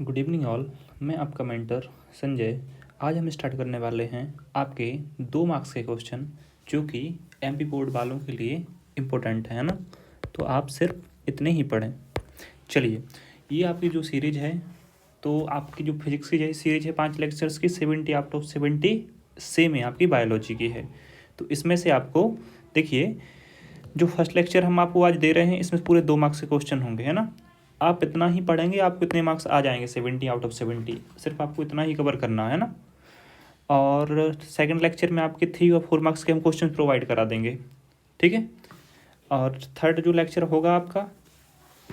Good evening all. मैं आपका mentor Sanjay. आज हम स्टार्ट करने वाले हैं आपके 2 मार्क्स के क्वेश्चन जो कि एमपी बोर्ड वालों के लिए इम्पोर्टेंट है ना। तो आप सिर्फ इतने ही पढ़ें। चलिए, ये आपकी जो सीरीज है, तो आपकी जो फिजिक्स की सीरीज है 5 लेक्चर्स की, 70 आउट ऑफ 70 सेम है आपकी बायोलॉजी की है। तो इसमें से आपको देखिए, जो फर्स्ट लेक्चर हम आपको आज दे रहे हैं इसमें पूरे 2 मार्क्स के क्वेश्चन होंगे, है ना। आप इतना ही पढ़ेंगे, आपको इतने मार्क्स आ जाएंगे 70 आउट ऑफ 70। सिर्फ आपको इतना ही कवर करना है ना। और सेकंड लेक्चर में आपके 3 और 4 मार्क्स के हम क्वेश्चन प्रोवाइड करा देंगे, ठीक है। और थर्ड जो लेक्चर होगा आपका,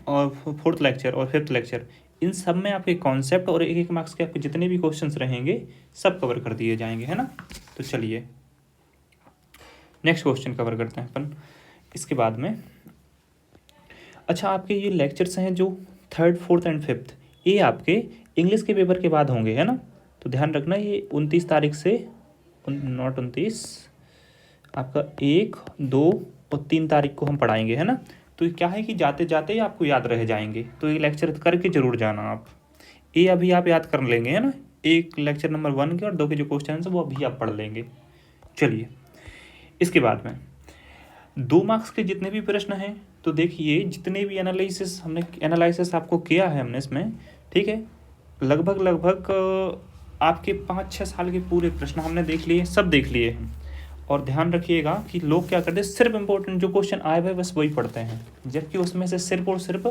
और फोर्थ लेक्चर और फिफ्थ लेक्चर, इन सब में आपके कॉन्सेप्ट और 1-1 मार्क्स के आपके जितने भी क्वेश्चंस रहेंगे सब कवर कर दिए जाएंगे, है ना। तो चलिए नेक्स्ट क्वेश्चन कवर करते हैं अपन इसके बाद में। अच्छा, आपके ये लेक्चर्स हैं जो थर्ड, फोर्थ एंड फिफ्थ, ये आपके इंग्लिश के पेपर के बाद होंगे, है ना। तो ध्यान रखना, ये 29 तारीख से, नॉट 29, आपका 1, 2 और 3 तारीख को हम पढ़ाएंगे, है ना। तो ये क्या है कि जाते जाते ही आपको याद रह जाएंगे, तो ये लेक्चर करके ज़रूर जाना आप। ये अभी आप याद कर लेंगे, है ना। एक लेक्चर नंबर 1 के और 2 के जो क्वेश्चन है वो अभी आप पढ़ लेंगे। चलिए, इसके बाद में 2 मार्क्स के जितने भी प्रश्न हैं, तो देखिए जितने भी एनालिसिस आपको किया है हमने इसमें, ठीक है। लगभग आपके 5-6 साल के पूरे प्रश्न हमने देख लिए, सब देख लिए हैं। और ध्यान रखिएगा कि लोग क्या करते हैं, सिर्फ इंपॉर्टेंट जो क्वेश्चन आए हुए बस वही पढ़ते हैं, जबकि उसमें से सिर्फ और सिर्फ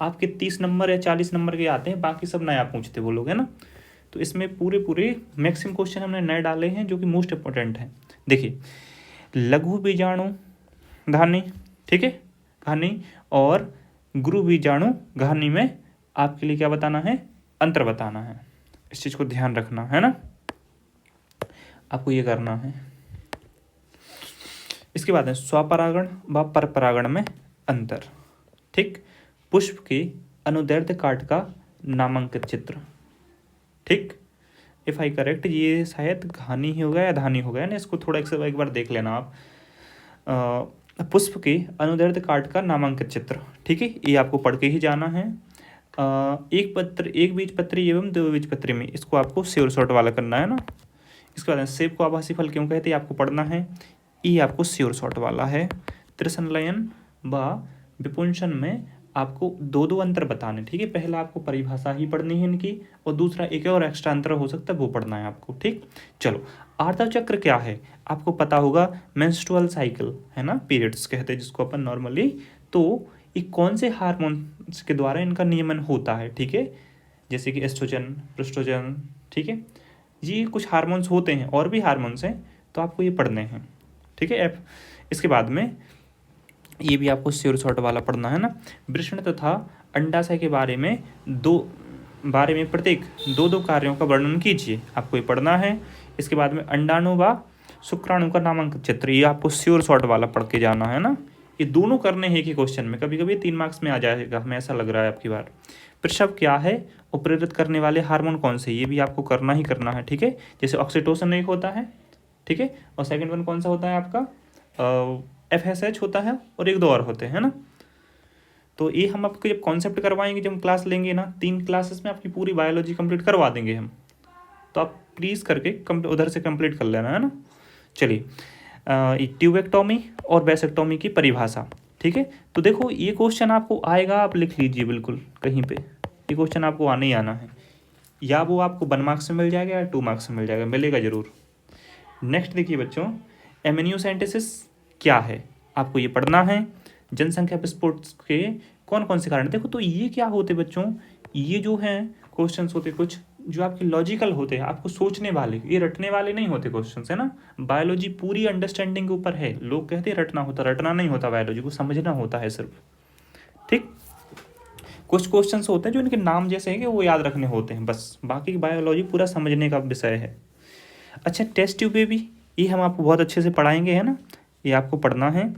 आपके 30 नंबर या 40 नंबर के आते हैं, बाकी सब नया पूछते वो लोग, है ना। तो इसमें पूरे मैक्सिमम क्वेश्चन हमने नए डाले हैं जो कि मोस्ट इंपॉर्टेंट हैं। देखिए, लघु बीजाणु घानी, ठीक है, घानी और गुरु बीजाणु घानी में आपके लिए क्या बताना है, अंतर बताना है। इस चीज़ को ध्यान रखना है ना, आपको ये करना है। इसके बाद है स्वपरागण व परपरागण में अंतर, ठीक। पुष्प के अनुदैर्ध्य काट का नामांकित चित्र, ठीक। इफ आई करेक्ट, ये शायद घानी ही होगा या धानी होगा ना, इसको थोड़ा एक बार देख लेना आप। पुष्प के अनुदैर्ध्य काट का नामांकित चित्र, ठीक है, ये आपको पढ़ के ही जाना है। एक बीजपत्री एवं द्विबीजपत्री में इसको आपको श्योर शॉर्ट वाला करना है ना। इसके बाद सेब को आभासी फल क्यों कहते हैं आपको पढ़ना है, ये आपको श्योर शॉर्ट वाला है। त्रिसंलयन व विपुंसन में आपको 2 अंतर बताने, ठीक है। पहला आपको परिभाषा ही पढ़नी है इनकी, और दूसरा एक और एक्स्ट्रा अंतर हो सकता है वो पढ़ना है आपको, ठीक। चलो, आर्द्र चक्र क्या है आपको पता होगा, मेंस्ट्रुअल साइकिल है ना, पीरियड्स कहते हैं जिसको अपन नॉर्मली। तो ये कौन से हार्मोन्स के द्वारा इनका नियमन होता है, ठीक है, जैसे कि एस्ट्रोजन, प्रोस्ट्रोजन, ठीक है। ये कुछ हार्मोन्स होते हैं, और भी हार्मोन्स हैं, तो आपको ये पढ़ने हैं, ठीक है। इसके बाद में ये भी आपको श्योर शॉर्ट वाला पढ़ना है ना। वृषण तथा अंडाशय के बारे में प्रत्येक 2 कार्यों का वर्णन कीजिए, आपको ये पढ़ना है। इसके बाद में अंडाणु व शुक्राणु का नामांकित चित्र, ये आपको श्योर शॉर्ट वाला पढ़ के जाना है ना। ये दोनों करने हैं एक ही क्वेश्चन में, कभी कभी 3 मार्क्स में आ जाएगा, हमें ऐसा लग रहा है आपकी बार। प्रसव क्या है और प्रेरित करने वाले हार्मोन कौन से, ये भी आपको करना ही करना है, ठीक है। जैसे ऑक्सीटोसिन एक होता है, ठीक है, और सेकंड वन कौन सा होता है आपका, FSH होता है, और 1-2 और होते हैं ना। तो ये हम आपको जब कॉन्सेप्ट करवाएंगे, जब हम क्लास लेंगे ना, 3 क्लासेस में आपकी पूरी बायोलॉजी कंप्लीट करवा देंगे हम। तो आप प्लीज़ करके उधर से कंप्लीट कर लेना, है ना। चलिए, ट्यूबेक्टोमी और वैसेक्टोमी की परिभाषा, ठीक है। तो देखो, ये क्वेश्चन आपको आएगा, आप लिख लीजिए बिल्कुल कहीं पे, ये क्वेश्चन आपको आने ही आना है, या वो आपको 1 मार्क्स में मिल जाएगा या 2 मार्क्स में मिल जाएगा, मिलेगा ज़रूर। नेक्स्ट देखिए बच्चों, एमिनियोसेंटेसिस क्या है आपको ये पढ़ना है। जनसंख्या विस्फोट के कौन कौन से कारण, देखो तो ये क्या होते बच्चों, ये जो हैं क्वेश्चंस होते कुछ जो आपके लॉजिकल होते हैं, आपको सोचने वाले, ये रटने वाले नहीं होते क्वेश्चंस, है ना। बायोलॉजी पूरी अंडरस्टैंडिंग के ऊपर है, लोग कहते हैं रटना होता, रटना नहीं होता, बायोलॉजी को समझना होता है सिर्फ, ठीक। कुछ क्वेश्चंस होते हैं जो इनके नाम जैसे हैं कि वो याद रखने होते हैं बस, बाकी बायोलॉजी पूरा समझने का विषय है। अच्छा, टेस्ट ट्यूब भी ये हम आपको बहुत अच्छे से पढ़ाएंगे, है ना, ये आपको पढ़ना है।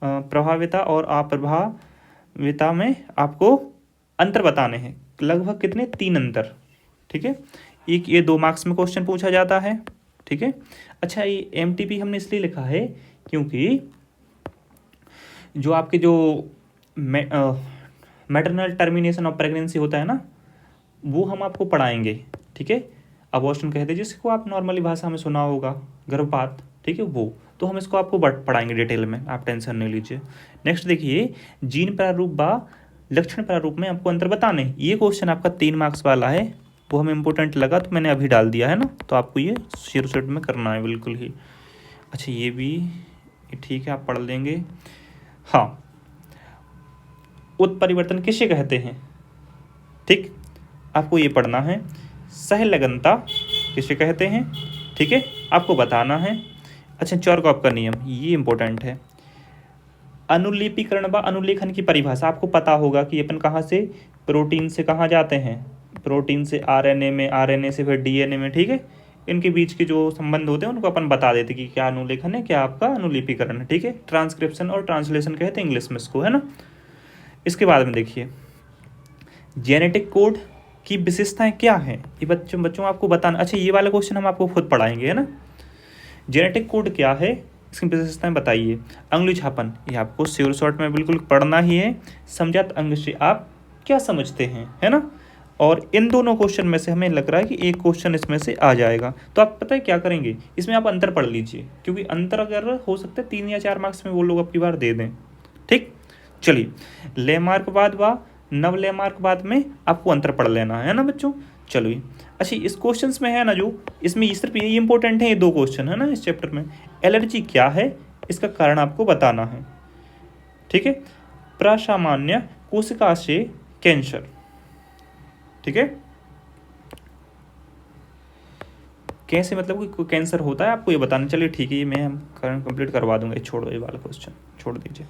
प्रभाविता और अप्रभाविता में आपको अंतर बताने हैं, लगभग कितने, 3 अंतर, ठीक है। ये 2 मार्क्स में क्वेश्चन पूछा जाता है, ठीक है। अच्छा, ये MTP हमने इसलिए लिखा है क्योंकि जो आपके जो मैटरनल टर्मिनेशन ऑफ प्रेगनेंसी होता है ना, वो हम आपको पढ़ाएंगे, ठीक है। अबॉर्शन कहते हैं जिसको आप नॉर्मली भाषा में सुना होगा, गर्भपात, ठीक है, वो तो हम इसको आपको पढ़ाएंगे डिटेल में, आप टेंशन नहीं लीजिए। नेक्स्ट देखिए, जीन प्रारूप व लक्षण प्रारूप में आपको अंतर बताने, ये क्वेश्चन आपका 3 मार्क्स वाला है, वो हमें इम्पोर्टेंट लगा तो मैंने अभी डाल दिया है ना, तो आपको ये शेयर सेट में करना है बिल्कुल ही। अच्छा ये भी ठीक है, आप पढ़ लेंगे। हाँ, उत्परिवर्तन किसे कहते हैं, ठीक, आपको ये पढ़ना है। सहलगनता किसे कहते हैं, ठीक है, आपको बताना है। अच्छा, चौरकॉफ का नियम, ये इंपॉर्टेंट है। अनुलिपीकरण व अनुलेखन की परिभाषा आपको पता होगा कि अपन कहाँ से प्रोटीन से कहाँ जाते हैं, प्रोटीन से आरएनए में, आरएनए से फिर डीएनए में, ठीक है, इनके बीच के जो संबंध होते हैं उनको अपन बता देते कि क्या अनुलेखन है, क्या आपका अनुलिपीकरण है, ठीक है। ट्रांसक्रिप्शन और ट्रांसलेशन कहते हैं इंग्लिश में इसको, है ना। इसके बाद में देखिए, जेनेटिक कोड की विशेषताएं क्या हैं, ये बच्चों आपको बताना। अच्छा ये वाला क्वेश्चन हम आपको खुद पढ़ाएंगे, है ना। जेनेटिक कोड क्या है, इसकी विशेषताएं बताइए। अंगुली छापन, ये आपको श्योर शॉर्ट में बिल्कुल पढ़ना ही है। समझात अंग से आप क्या समझते हैं, है ना। और इन दोनों क्वेश्चन में से हमें लग रहा है कि एक क्वेश्चन इसमें से आ जाएगा, तो आप पता है क्या करेंगे, इसमें आप अंतर पढ़ लीजिए, क्योंकि अंतर अगर हो सकता है 3 या 4 मार्क्स में वो लोग अब की बार दे दें, ठीक। चलिए, लेमार्कवाद व नवलेमार्कवाद में आपको अंतर पढ़ लेना है ना बच्चों। चलिए, अच्छा इस क्वेश्चंस में है ना, जो इसमें सिर्फ ये इंपॉर्टेंट है, ये 2 क्वेश्चन है ना इस चैप्टर में। एलर्जी क्या है, इसका कारण आपको बताना है, ठीक है। प्रसामान्य कोशिका से कैंसर, ठीक है, कैसे मतलब कि कैंसर होता है आपको ये बताना। चलिए ठीक है, ये मैं कंप्लीट करवा दूंगा, छोड़ो ये वाला क्वेश्चन छोड़ दीजिए,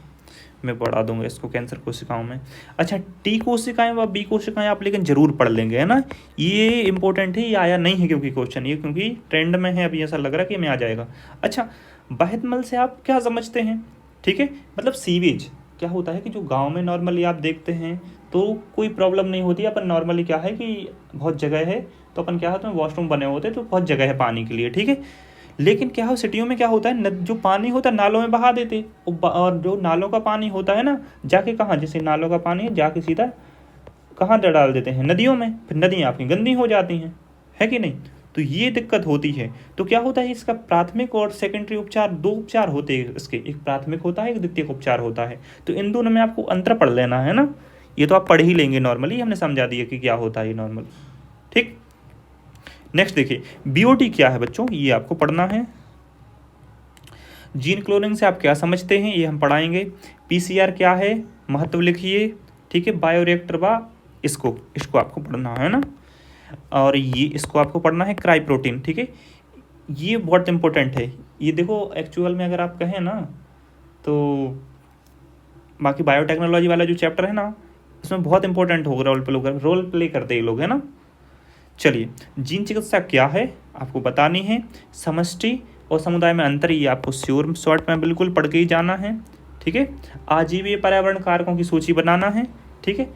मैं बढ़ा दूंगा इसको कैंसर कोशिकाओं में। अच्छा, टी कोशिकाएं व बी कोशिकाएं आप लेकिन जरूर पढ़ लेंगे, है ना। ये इंपॉर्टेंट है, ये आया नहीं है क्योंकि क्वेश्चन ये क्योंकि ट्रेंड में है, अभी ऐसा लग रहा है कि मैं आ जाएगा। अच्छा, बाह्यमल से आप क्या समझते हैं, ठीक है, मतलब सीवेज क्या होता है कि जो गाँव में नॉर्मली आप देखते हैं तो कोई प्रॉब्लम नहीं होती है। अपन नॉर्मली क्या है कि बहुत जगह है तो अपन क्या होता है, वॉशरूम बने होते हैं तो बहुत जगह है पानी के लिए, ठीक है। लेकिन क्या हो, सिटियों में क्या होता है, जो पानी होता है नालों में बहा देते, और जो नालों का पानी होता है ना, जाके कहाँ, जैसे नालों का पानी है जाके सीधा कहाँ डाल देते हैं, नदियों में, फिर नदियाँ आपकी गंदी हो जाती हैं, है कि नहीं। तो ये दिक्कत होती है। तो क्या होता है, इसका प्राथमिक और सेकेंडरी उपचार, 2 उपचार होते हैं इसके, एक प्राथमिक होता है, एक द्वितीयक उपचार होता है। तो इन दोनों में आपको अंतर पढ़ लेना है ना, ये तो आप पढ़ ही लेंगे नॉर्मली, हमने समझा दिया कि क्या होता है नॉर्मल, ठीक। नेक्स्ट देखिए, बीओटी क्या है बच्चों, ये आपको पढ़ना है। जीन क्लोनिंग से आप क्या समझते हैं, ये हम पढ़ाएंगे। पीसीआर क्या है, महत्व लिखिए, ठीक है। बायोरिएक्टर व इसको आपको पढ़ना है ना। और ये इसको आपको पढ़ना है क्राई प्रोटीन, ठीक है, ये बहुत इंपॉर्टेंट है। ये देखो एक्चुअल में अगर आप कहें ना तो बाकी बायोटेक्नोलॉजी वाला जो चैप्टर है ना, इसमें बहुत इंपॉर्टेंट होगा, रोल प्ले करते ये लोग, है ना। चलिए, जीन चिकित्सा क्या है आपको बतानी है। समष्टि और समुदाय में अंतर, ये आपको श्योर शॉर्ट में बिल्कुल पढ़ के ही जाना है, ठीक है। आजीवीय पर्यावरण कारकों की सूची बनाना है, ठीक है,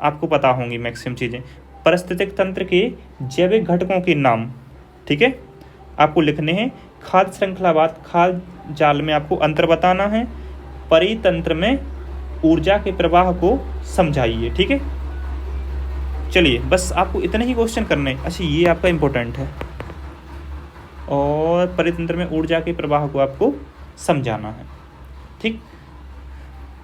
आपको पता होंगी मैक्सिमम चीज़ें। पारिस्थितिक तंत्र के जैविक घटकों के नाम, ठीक है, आपको लिखने हैं। खाद्य श्रृंखलावाद, खाद्य जाल में आपको अंतर बताना है। परितंत्र में ऊर्जा के प्रवाह को समझाइए, ठीक है। चलिए, बस आपको इतने ही क्वेश्चन करने हैं। अच्छा, ये आपका इंपॉर्टेंट है, और परितंत्र में ऊर्जा के प्रवाह को आपको समझाना है, ठीक।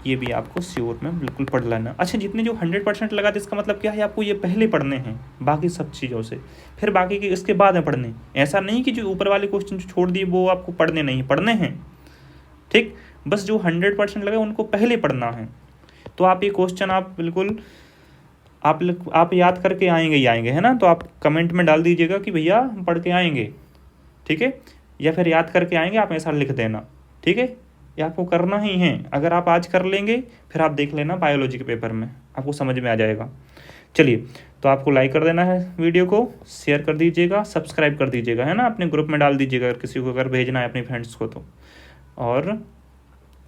ये भी आपको श्योर में बिल्कुल पढ़ लेना। अच्छा, जितने जो 100% लगा, इसका मतलब क्या है, आपको ये पहले पढ़ने हैं बाकी सब चीज़ों से, फिर बाकी के इसके बाद में पढ़ने। ऐसा नहीं कि जो ऊपर वाले क्वेश्चन जो छोड़ दिए वो आपको पढ़ने नहीं, पढ़ने हैं, ठीक। बस जो 100% लगा उनको पहले पढ़ना है। तो आप ये क्वेश्चन आप बिल्कुल आप याद करके आएंगे ही आएंगे, है ना। तो आप कमेंट में डाल दीजिएगा कि भैया हम पढ़ के आएंगे, ठीक है, या फिर याद करके आएंगे, आप ऐसा लिख देना, ठीक है। ये आपको करना ही है। अगर आप आज कर लेंगे फिर आप देख लेना बायोलॉजी के पेपर में, आपको समझ में आ जाएगा। चलिए, तो आपको लाइक कर देना है वीडियो को, शेयर कर दीजिएगा, सब्सक्राइब कर दीजिएगा, है ना, अपने ग्रुप में डाल दीजिएगा अगर किसी को अगर भेजना है अपने फ्रेंड्स को तो। और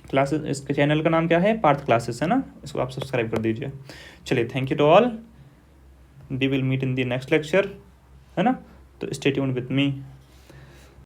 क्लासेस, इसके चैनल का नाम क्या है, पार्थ क्लासेस, है ना, इसको आप सब्सक्राइब कर दीजिए। चलिए, thank you to all, we will meet in the next lecture, है ना। तो स्टे ट्यून्ड विथ मी।